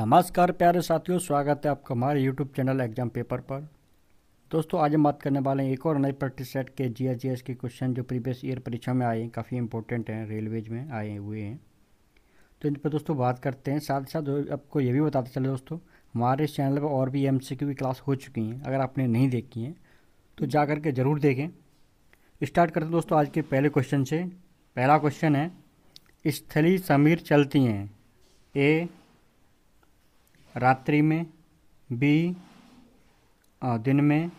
नमस्कार प्यारे साथियों, स्वागत है आपका हमारे YouTube चैनल एग्जाम पेपर पर। दोस्तों आज हम बात करने वाले हैं एक और नए प्रतिशत सेट के जीएस के क्वेश्चन जो प्रीवियस ईयर परीक्षा में आए हैं, काफ़ी इंपॉर्टेंट हैं, रेलवेज में आए हुए हैं। तो इन पर दोस्तों बात करते हैं। साथ ही साथ आपको ये भी बताते चले दोस्तों, हमारे इस चैनल पर और भी MCQ की क्लास हो चुकी हैं। अगर आपने नहीं देखी हैं तो जा करके ज़रूर देखें। स्टार्ट करते हैं दोस्तों आज के पहले क्वेश्चन से। पहला क्वेश्चन है, स्थली समीर चलती हैं ए रात्रि में, बी दिन में,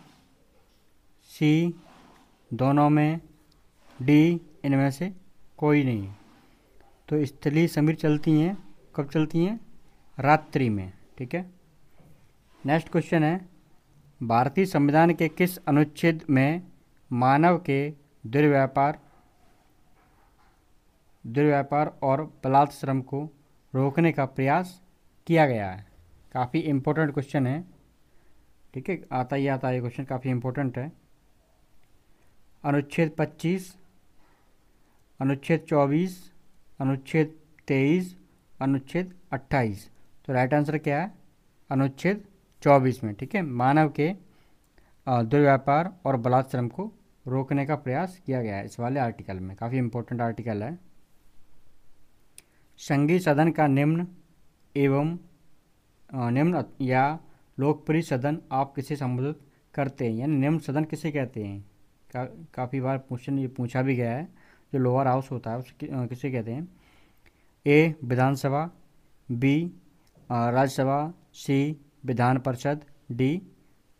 सी दोनों में, डी इनमें से कोई नहीं। तो स्थलीय समीर चलती हैं कब चलती हैं? रात्रि में। ठीक है। नेक्स्ट क्वेश्चन है, भारतीय संविधान के किस अनुच्छेद में मानव के दुर्व्यापार और बलात्कार श्रम को रोकने का प्रयास किया गया है? काफ़ी इम्पोर्टेंट क्वेश्चन है। ठीक है, आता ही आता है क्वेश्चन, काफ़ी इम्पोर्टेंट है। अनुच्छेद 25, अनुच्छेद 24, अनुच्छेद 23, अनुच्छेद 28। तो राइट आंसर क्या है? अनुच्छेद 24 में। ठीक है, मानव के दुर्व्यापार और बलात्कार श्रम को रोकने का प्रयास किया गया है इस वाले आर्टिकल में। काफ़ी इम्पोर्टेंट आर्टिकल है। संघीय सदन का निम्न या लोकप्रिय सदन आप किसे संबोधित करते हैं, यानी निम्न सदन किसे कहते हैं? काफ़ी बार क्वेश्चन ये पूछा भी गया है। जो लोअर हाउस होता है उसे किसे कहते हैं? ए विधानसभा, बी राज्यसभा, सी विधान परिषद, डी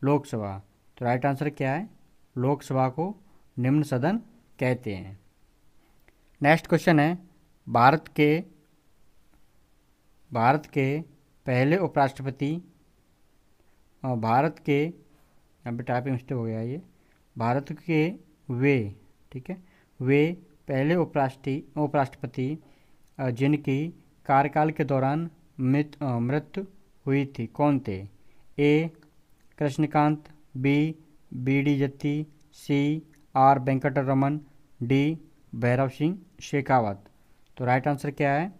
लोकसभा। तो राइट आंसर क्या है? लोकसभा को निम्न सदन कहते हैं। नेक्स्ट क्वेश्चन है, भारत के पहले उपराष्ट्रपति, भारत के, यहाँ पे टाइपिंग मिस्टेक हो गया ये, भारत के वे, ठीक है, वे पहले उपराष्ट्रपति जिनकी कार्यकाल के दौरान मृत्यु हुई थी कौन थे? A Krishnakant, B D Jatti, C R Venkataraman, D Bhairav Singh Shekhawat. तो राइट आंसर क्या है?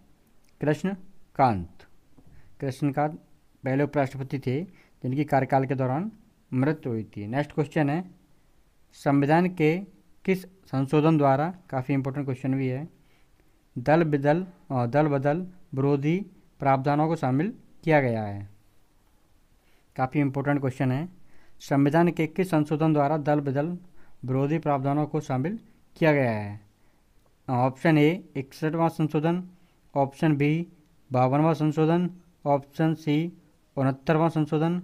कृष्णकांत पहले उपराष्ट्रपति थे जिनकी कार्यकाल के दौरान मृत्यु हुई थी। नेक्स्ट क्वेश्चन है, संविधान के किस संशोधन द्वारा, काफ़ी इंपॉर्टेंट क्वेश्चन भी है, दल बदल विरोधी प्रावधानों को शामिल किया गया है? काफ़ी इंपॉर्टेंट क्वेश्चन है। संविधान के किस संशोधन द्वारा दल बदल विरोधी प्रावधानों को शामिल किया गया है? ऑप्शन ए 61वां संशोधन, ऑप्शन बी 52वां संशोधन, ऑप्शन सी 69वां संशोधन,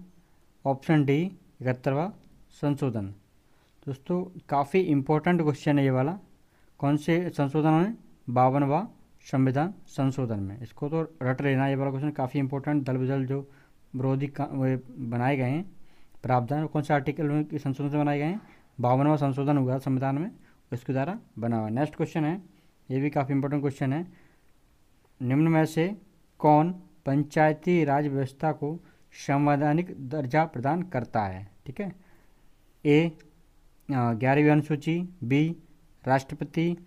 ऑप्शन डी 71वां संशोधन। दोस्तों काफ़ी इम्पोर्टेंट क्वेश्चन है ये वाला। कौन से संशोधन में? 52वां संविधान संशोधन में। इसको तो रट लेना, ये वाला क्वेश्चन काफ़ी इंपॉर्टेंट। दल बदल जो विरोधी बनाए गए हैं प्रावधान, कौन से आर्टिकल में संशोधन से बनाए गए हैं? 52वां संशोधन हुआ संविधान में, उसके द्वारा बना हुआ। नेक्स्ट क्वेश्चन है, ये भी काफ़ी इंपॉर्टेंट क्वेश्चन है, निम्न में से कौन पंचायती राज व्यवस्था को संवैधानिक दर्जा प्रदान करता है? ठीक है, ए 11वीं अनुसूची, बी राष्ट्रपति,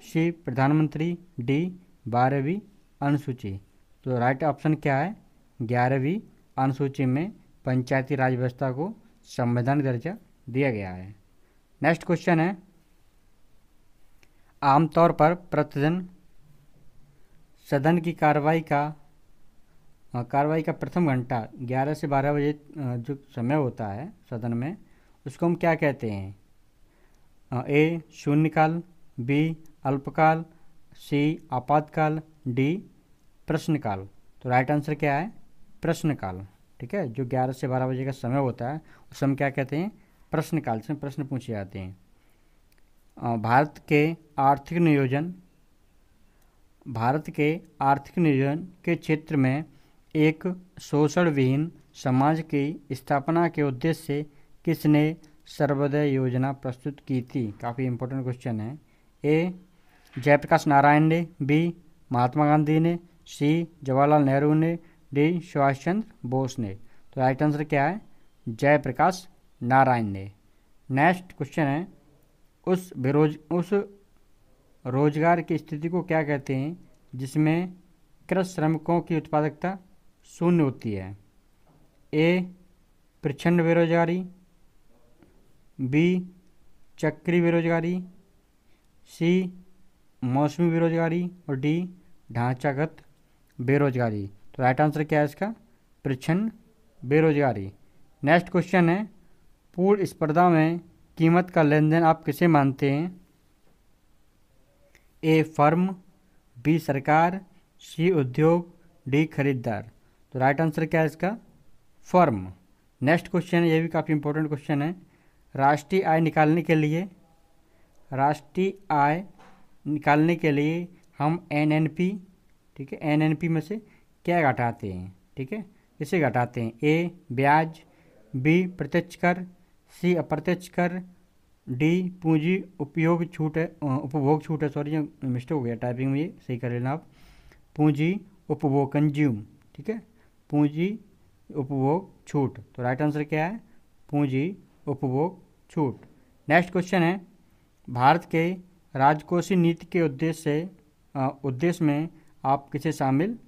सी प्रधानमंत्री, डी 12वीं अनुसूची। तो राइट ऑप्शन क्या है? 11वीं अनुसूची में पंचायती राज व्यवस्था को संवैधानिक दर्जा दिया गया है। नेक्स्ट क्वेश्चन है, आमतौर पर प्रतिदिन सदन की कार्रवाई का प्रथम घंटा 11 से 12 बजे जो समय होता है सदन में, उसको हम क्या कहते हैं? ए शून्यकाल, बी अल्पकाल, सी आपातकाल, डी प्रश्नकाल। तो राइट आंसर क्या है? प्रश्नकाल। ठीक है, जो 11 से 12 बजे का समय होता है उसे हम क्या कहते हैं? प्रश्नकाल, से प्रश्न पूछे जाते हैं। भारत के आर्थिक नियोजन के क्षेत्र में एक शोषण विहीन समाज की स्थापना के उद्देश्य से किसने सर्वोदय योजना प्रस्तुत की थी? काफ़ी इंपॉर्टेंट क्वेश्चन है। ए जयप्रकाश नारायण ने, बी महात्मा गांधी ने, सी जवाहरलाल नेहरू ने, डी सुभाष चंद्र बोस ने। तो राइट आंसर क्या है? जयप्रकाश नारायण ने। नेक्स्ट क्वेश्चन है, उस रोजगार की स्थिति को क्या कहते हैं जिसमें कृषि श्रमिकों की उत्पादकता शून्य होती है? ए प्रचंड बेरोजगारी, बी चक्री बेरोजगारी, सी मौसमी बेरोजगारी और डी ढांचागत बेरोजगारी। तो राइट आंसर क्या है इसका? प्रचंड बेरोजगारी। नेक्स्ट क्वेश्चन है, पूर्ण स्पर्धा में कीमत का लेन देन आप किसे मानते हैं? ए फर्म, बी सरकार, सी उद्योग, डी खरीदार। तो राइट आंसर क्या है इसका? फर्म। नेक्स्ट क्वेश्चन है, ये भी काफ़ी इंपॉर्टेंट क्वेश्चन है, राष्ट्रीय आय निकालने के लिए हम एनएनपी, ठीक है, एनएनपी में से क्या घटाते हैं? ठीक है, इसे घटाते हैं? ए ब्याज, बी प्रत्यक्ष कर, सी अप्रत्यक्ष कर, डी पूंजी उपभोग छूट है, सॉरी मिस्टेक हो गया टाइपिंग में, ये सही कर लेना आप, पूंजी उपभोग कंज्यूम, ठीक है, पूंजी उपभोग छूट। तो राइट आंसर क्या है? पूंजी उपभोग छूट। नेक्स्ट क्वेश्चन है, भारत के राजकोषीय नीति के उद्देश्य में आप किसे शामिल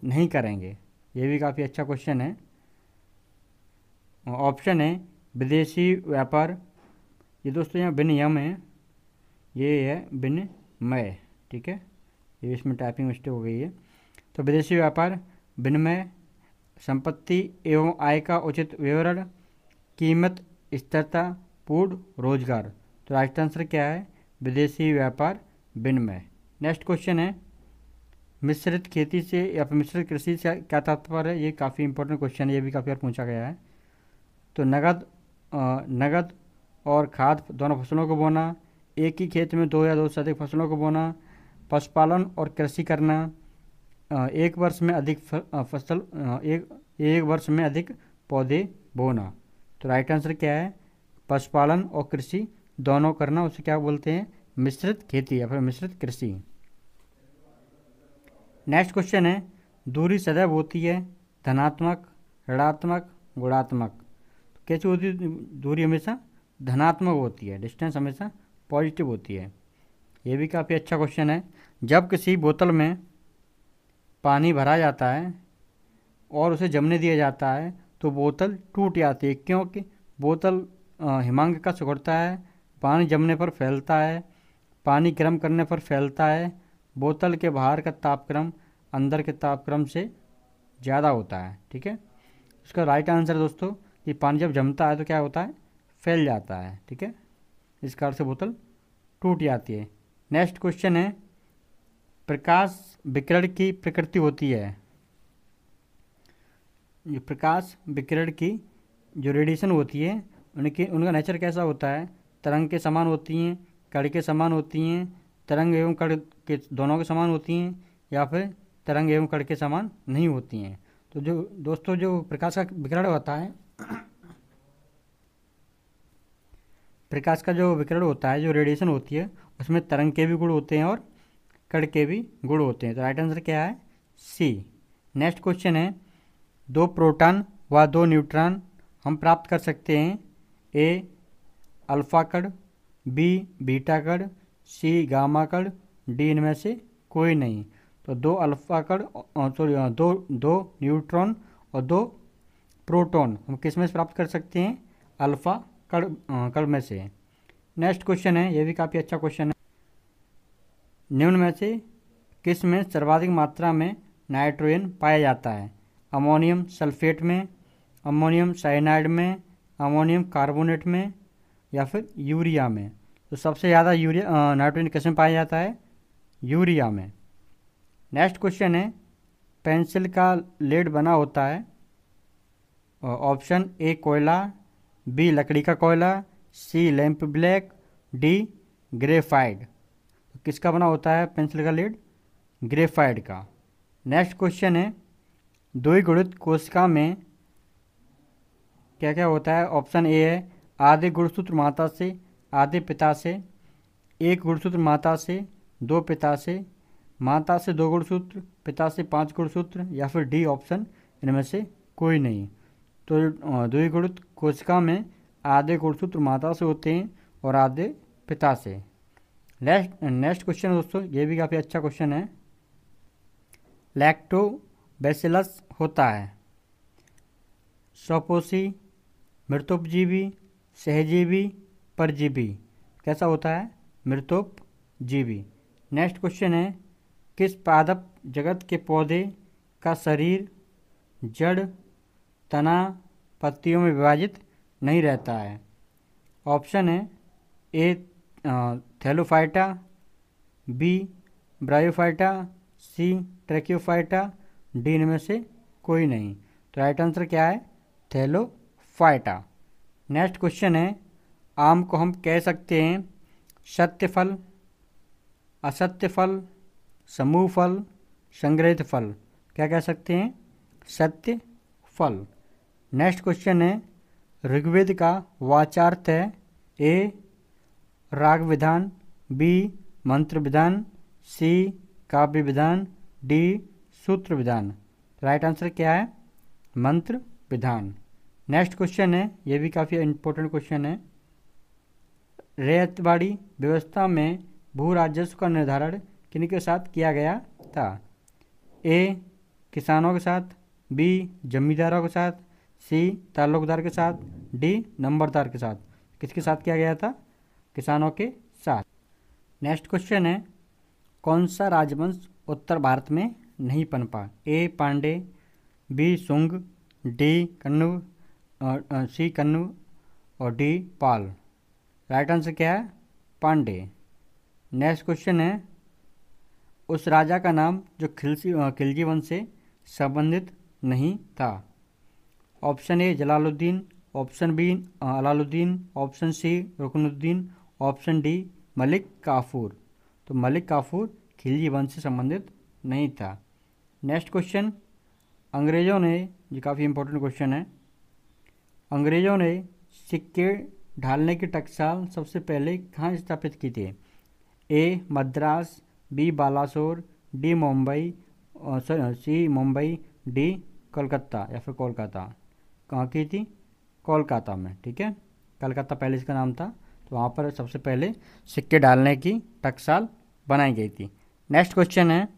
नहीं करेंगे? ये भी काफ़ी अच्छा क्वेश्चन है। ऑप्शन है विदेशी व्यापार, ये दोस्तों यहाँ विनियम है, ये है विनिमय, ठीक है, ये इसमें टाइपिंग मिस्टेक हो गई है। तो विदेशी व्यापार, विनिमय, संपत्ति एवं आय का उचित विवरण, कीमत स्थिरता, पूर्ण रोजगार। तो राइट आंसर क्या है? विदेशी व्यापार विनिमय। नेक्स्ट क्वेश्चन है, मिश्रित खेती से या फिर मिश्रित कृषि से क्या तात्पर्य है? ये काफ़ी इंपॉर्टेंट क्वेश्चन है, ये भी काफ़ी बार पूछा गया है। तो नगद और खाद दोनों फसलों को बोना, एक ही खेत में दो या दो से अधिक फसलों को बोना, पशुपालन और कृषि करना, एक वर्ष में अधिक पौधे बोना। तो राइट आंसर क्या है? पशुपालन और कृषि दोनों करना, उसे क्या बोलते हैं? मिश्रित खेती या फिर मिश्रित कृषि। नेक्स्ट क्वेश्चन है, दूरी सदैव होती है धनात्मक, ऋणात्मक, गुणात्मक? कैसी होती है दूरी? हमेशा धनात्मक होती है, डिस्टेंस हमेशा पॉजिटिव होती है। ये भी काफ़ी अच्छा क्वेश्चन है। जब किसी बोतल में पानी भरा जाता है और उसे जमने दिया जाता है तो बोतल टूट जाती है, क्योंकि बोतल हिमांक का सिकुड़ता है, पानी जमने पर फैलता है, पानी गर्म करने पर फैलता है, बोतल के बाहर का तापक्रम अंदर के तापक्रम से ज़्यादा होता है, ठीक है। इसका राइट आंसर दोस्तों, कि पानी जब जमता है तो क्या होता है? फैल जाता है, ठीक है, इस कारण से बोतल टूट जाती है। नेक्स्ट क्वेश्चन है, प्रकाश विकिरण की प्रकृति होती है, ये प्रकाश विकिरण की जो रेडिएशन होती है उनका नेचर कैसा होता है? तरंग के समान होती हैं, कण के समान होती हैं, तरंग एवं कण के दोनों के समान होती हैं, या फिर तरंग एवं कण के समान नहीं होती हैं? तो जो दोस्तों जो प्रकाश का विकिरण होता है, प्रकाश का जो विकिरण होता है, जो रेडिएशन होती है, उसमें तरंग के भी गुण होते हैं और कण के भी गुण होते हैं। तो राइट आंसर क्या है? सी। नेक्स्ट क्वेश्चन है, दो प्रोटॉन व दो न्यूट्रॉन हम प्राप्त कर सकते हैं, ए अल्फा कण, बी बीटा कण, सी गामा कण, डी इनमें से कोई नहीं। तो दो अल्फा कण, सॉरी दो न्यूट्रॉन और दो प्रोटॉन हम किस में से प्राप्त कर सकते हैं? अल्फा कण में से। नेक्स्ट क्वेश्चन है, ये भी काफ़ी अच्छा क्वेश्चन है, निम्न में से किस में सर्वाधिक मात्रा में नाइट्रोजन पाया जाता है? अमोनियम सल्फेट में, अमोनियम साइनाइड में, अमोनियम कार्बोनेट में, या फिर यूरिया में? तो सबसे ज़्यादा नाइट्रोजन किस में पाया जाता है? यूरिया में। नेक्स्ट क्वेश्चन है, पेंसिल का लेड बना होता है, ऑप्शन ए कोयला, बी लकड़ी का कोयला, सी लैंप ब्लैक, डी ग्रेफाइट। तो किसका बना होता है पेंसिल का लेड? ग्रेफाइट का। नेक्स्ट क्वेश्चन है, द्विगुणित कोशिका में क्या क्या होता है? ऑप्शन ए है आधे गुणसूत्र माता से, आधे पिता से, एक गुणसूत्र माता से, दो पिता से, माता से दो गुणसूत्र, पिता से 5 गुणसूत्र, या फिर डी ऑप्शन इनमें से कोई नहीं। तो द्विगुणित कोशिका में आधे गुणसूत्र माता से होते हैं और आधे पिता से। नेक्स्ट क्वेश्चन दोस्तों, ये भी काफ़ी अच्छा क्वेश्चन है, बैसिलस होता है? स्वपोषी, मृतोपजीवी, सहजीवी, परजीवी। कैसा होता है? मृतोपजीवी। नेक्स्ट क्वेश्चन है, किस पादप जगत के पौधे का शरीर जड़, तना, पत्तियों में विभाजित नहीं रहता है? ऑप्शन है ए थैलोफाइटा, बी ब्रायोफाइटा, सी ट्रैकियोफाइटा, डी इनमें से कोई नहीं। तो राइट आंसर क्या है? थैलोफाइटा। नेक्स्ट क्वेश्चन है, आम को हम कह सकते हैं सत्य फल, असत्य फल, समूह फल, संग्रहित फल। क्या कह सकते हैं? सत्य फल। नेक्स्ट क्वेश्चन है, ऋग्वेद का वाचार्थ है? ए राग विधान, बी मंत्र विधान, सी काव्य विधान, डी सूत्र विधान। राइट आंसर क्या है? मंत्र विधान। नेक्स्ट क्वेश्चन है, यह भी काफ़ी इंपॉर्टेंट क्वेश्चन है, रैयतवाड़ी व्यवस्था में भू राजस्व का निर्धारण किनके साथ किया गया था? ए किसानों के साथ, बी जमींदारों के साथ, सी ताल्लुकदार के साथ, डी नंबरदार के साथ। किसके साथ किया गया था? किसानों के साथ। नेक्स्ट क्वेश्चन है, कौन सा राजवंश उत्तर भारत में नहीं पनपा? ए पांडे, बी सुंग, डी कन्नू, सी कन्नू और डी पाल। राइट आंसर क्या है? पांडे। नेक्स्ट क्वेश्चन है, उस राजा का नाम जो खिलजी वंश से संबंधित नहीं था? Option A Jalaluddin, option B Alauddin, option C Ruknuddin, option D Malik Kafur. तो मलिक काफूर खिलजी वंश से संबंधित नहीं था। नेक्स्ट क्वेश्चन, अंग्रेज़ों ने, ये काफ़ी इंपॉर्टेंट क्वेश्चन है, अंग्रेज़ों ने सिक्के ढालने की टकसाल सबसे पहले कहाँ स्थापित की थी? ए मद्रास, बी बालासोर, डी मुंबई, सी मुंबई, डी कोलकाता या फिर कोलकाता। कहाँ की थी? कोलकाता में। ठीक है, कलकत्ता पहले इसका नाम था, तो वहाँ पर सबसे पहले सिक्के डालने की टकसाल बनाई गई थी। नेक्स्ट क्वेश्चन है,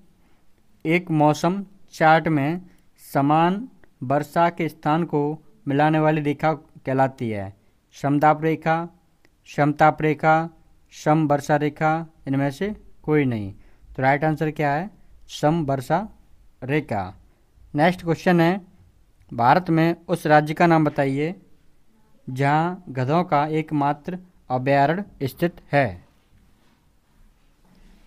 एक मौसम चार्ट में समान वर्षा के स्थान को मिलाने वाली रेखा कहलाती है? समताप रेखा, समताप रेखा, सम वर्षा रेखा, इनमें से कोई नहीं। तो राइट आंसर क्या है? सम वर्षा रेखा। नेक्स्ट क्वेश्चन है, भारत में उस राज्य का नाम बताइए जहाँ गधों का एकमात्र अभयारण्य स्थित है?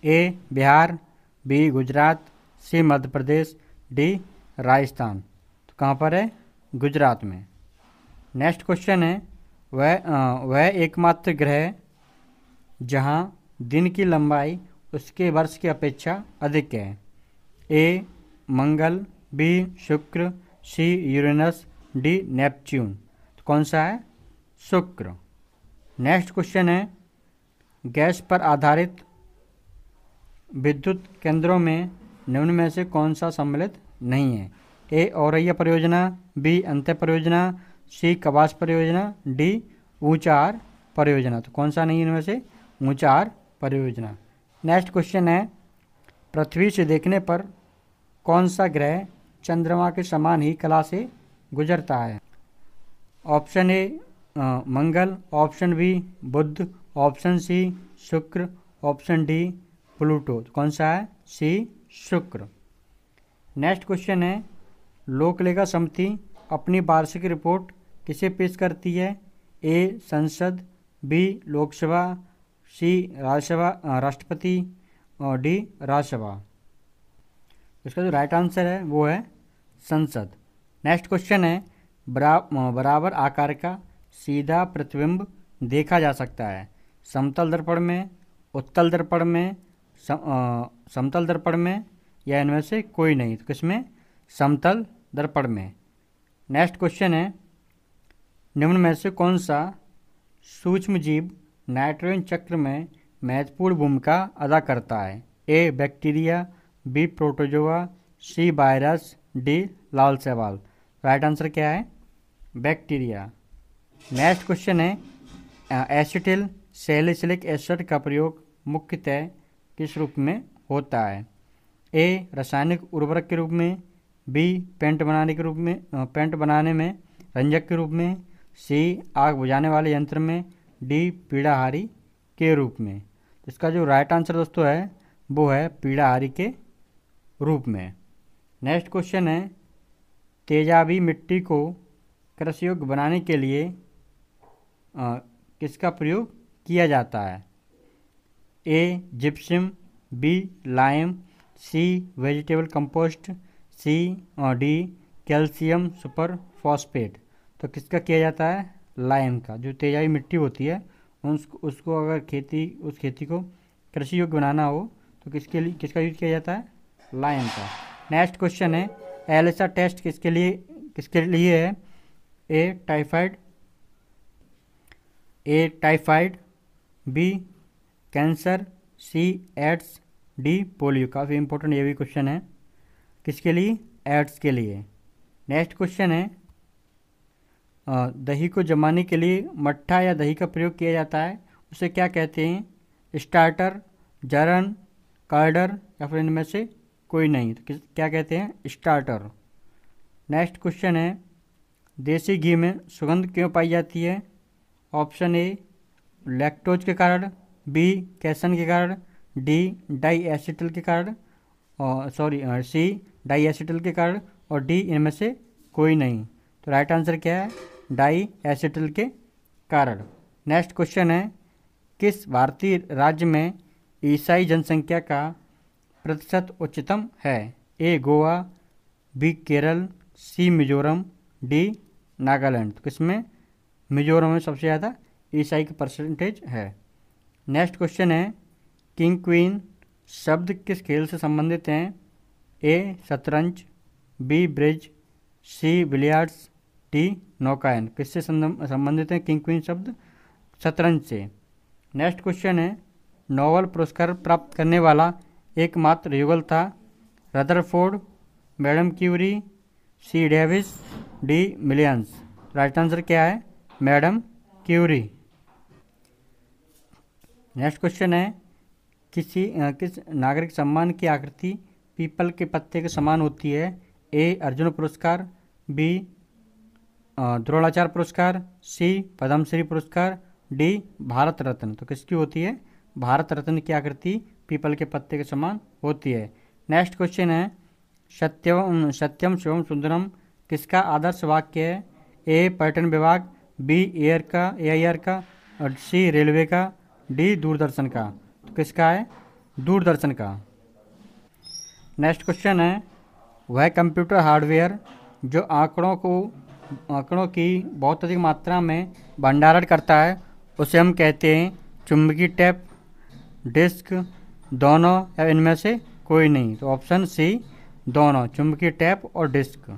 ए बिहार, बी गुजरात, सी मध्य प्रदेश, डी राजस्थान। तो कहाँ पर है? गुजरात में। नेक्स्ट क्वेश्चन है, वह एकमात्र ग्रह जहाँ दिन की लंबाई उसके वर्ष की अपेक्षा अधिक है? ए मंगल, बी शुक्र, सी यूरेनस, डी नेपच्यून। तो कौन सा है? शुक्र। नेक्स्ट क्वेश्चन है, गैस पर आधारित विद्युत केंद्रों में निम्न में से कौन सा सम्मिलित नहीं है? ए औरैया परियोजना, बी अंत्य परियोजना, सी कवास परियोजना, डी ऊंचाहार परियोजना। तो कौन सा नहीं इनमें से? ऊंचाहार परियोजना। नेक्स्ट क्वेश्चन है, पृथ्वी से देखने पर कौन सा ग्रह चंद्रमा के समान ही कला से गुजरता है? Option A Mangal, option B Budh, option C Shukra, option D Pluto. तो कौन सा है? सी शुक्र। नेक्स्ट क्वेश्चन है, लोकलेखा समिति अपनी वार्षिक रिपोर्ट किसे पेश करती है? ए संसद, बी लोकसभा, सी राज्यसभा राष्ट्रपति और डी राज्यसभा। इसका जो राइट आंसर है वो है संसद। नेक्स्ट क्वेश्चन है, बराबर आकार का सीधा प्रतिबिंब देखा जा सकता है समतल दर्पण में, उत्तल दर्पण में, समतल दर्पण में या इनमें से कोई नहीं? तो किसमें? समतल दर्पण में। नेक्स्ट क्वेश्चन है, निम्न में से कौन सा सूक्ष्म जीव नाइट्रोजन चक्र में महत्वपूर्ण भूमिका अदा करता है? A bacteria, B protozoa, C virus, D लाल शैवाल। राइट आंसर क्या है? बैक्टीरिया। नेक्स्ट क्वेश्चन है, एसिटिल सैलिसिलिक एसिड का प्रयोग मुख्यतः किस रूप में होता है? ए रासायनिक उर्वरक के रूप में, बी पेंट बनाने में रंजक के रूप में, सी आग बुझाने वाले यंत्र में, डी पीड़ाहारी के रूप में। इसका जो राइट आंसर दोस्तों है वो है पीड़ाहारी के रूप में। नेक्स्ट क्वेश्चन है, तेजाबी मिट्टी को कृषि योग्य बनाने के लिए किसका प्रयोग किया जाता है? ए जिप्सम, बी लाइम, सी वेजिटेबल कंपोस्ट, सी और डी कैल्शियम सुपर फॉस्फेट। तो किसका किया जाता है? लाइम का। जो तेजाबी मिट्टी होती है उसको अगर उस खेती को कृषि योग्य बनाना हो तो किसका यूज किया जाता है? लाइम का। नेक्स्ट क्वेश्चन है, एलिसा टेस्ट किसके लिए है? ए टाइफाइड, बी कैंसर, सी एड्स, डी पोलियो। काफ़ी इंपॉर्टेंट ये भी क्वेश्चन है। किसके लिए? एड्स के लिए। नेक्स्ट क्वेश्चन है, दही को जमाने के लिए मट्ठा या दही का प्रयोग किया जाता है, उसे क्या कहते हैं? स्टार्टर, जरन, कार्डर या फिर इनमें से कोई नहीं। तो क्या कहते हैं? स्टार्टर। नेक्स्ट क्वेश्चन है, देसी घी में सुगंध क्यों पाई जाती है? ऑप्शन ए लैक्टोज के कारण, बी कैसन के कारण, डी डाई एसिटल के कारण, और सी डाई एसिटल के कारण, और डी इनमें से कोई नहीं। तो राइट आंसर क्या है? डाई एसिटल के कारण। नेक्स्ट क्वेश्चन है, किस भारतीय राज्य में ईसाई जनसंख्या का प्रतिशत उच्चतम है? ए गोवा, बी केरल, सी मिजोरम, डी नागालैंड। तो किसमें? मिजोरम में सबसे ज़्यादा ईसाई का परसेंटेज है। नेक्स्ट क्वेश्चन है, किंग क्वीन शब्द किस खेल से संबंधित हैं? ए शतरंज, बी ब्रिज, सी बिलियर्ड्स, डी नौकायन। किससे संबंधित हैं किंग क्वीन शब्द? शतरंज से। नेक्स्ट क्वेश्चन है, नोबेल पुरस्कार प्राप्त करने वाला एकमात्र युगल था? Rutherford, madam Curie, C Davis, D millions. Right answer क्या है? Madam Curie. नेक्स्ट क्वेश्चन है, किस नागरिक सम्मान की आकृति पीपल के पत्ते के समान होती है? ए अर्जुन पुरस्कार, बी द्रोणाचार्य पुरस्कार, सी पद्मश्री पुरस्कार, डी भारत रत्न। तो किसकी होती है? भारत रत्न की आकृति पीपल के पत्ते के समान होती है। नेक्स्ट क्वेश्चन है, सत्यम शिवम सुंदरम किसका आदर्श वाक्य है? ए पर्यटन विभाग, बी एआईआर का, और सी रेलवे का, डी दूरदर्शन का। तो किसका है? दूरदर्शन का। नेक्स्ट क्वेश्चन है, वह कंप्यूटर हार्डवेयर जो आंकड़ों की बहुत अधिक मात्रा में भंडारण करता है उसे हम कहते हैं चुंबकीय टेप, डिस्क, दोनों या इनमें से कोई नहीं। तो ऑप्शन सी दोनों, चुंबकीय टेप और डिस्क।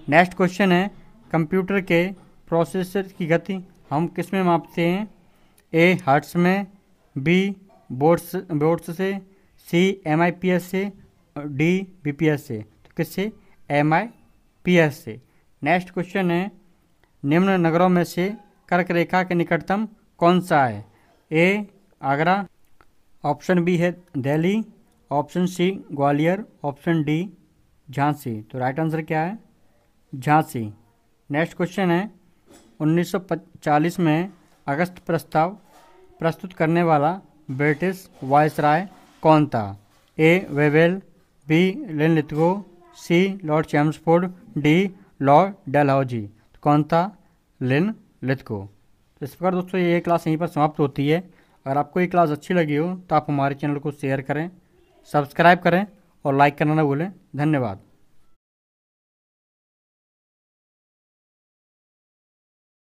नेक्स्ट क्वेश्चन है, कंप्यूटर के प्रोसेसर की गति हम किस में मापते हैं? ए हर्ट्ज में, बी वोल्ट्स से, सी MIPS से, डी BPS से। तो किससे? MIPS से। नेक्स्ट क्वेश्चन है, निम्न नगरों में से कर्क रेखा के निकटतम कौन सा है? ए आगरा, ऑप्शन बी है Delhi, option C Gwalior, option D Jhansi. तो राइट आंसर क्या है? झांसी। नेक्स्ट क्वेश्चन है, 1940 में अगस्त प्रस्ताव प्रस्तुत करने वाला ब्रिटिश वायसराय कौन था? A Wavell, B Linlithgow, C Lord Chelmsford, D Lord Dalhousie. तो कौन था? लिनलिथगो। तो इस प्रकार दोस्तों ये क्लास यहीं पर समाप्त होती है। अगर आपको ये क्लास अच्छी लगी हो तो आप हमारे चैनल को शेयर करें, सब्सक्राइब करें और लाइक करना ना भूलें। धन्यवाद।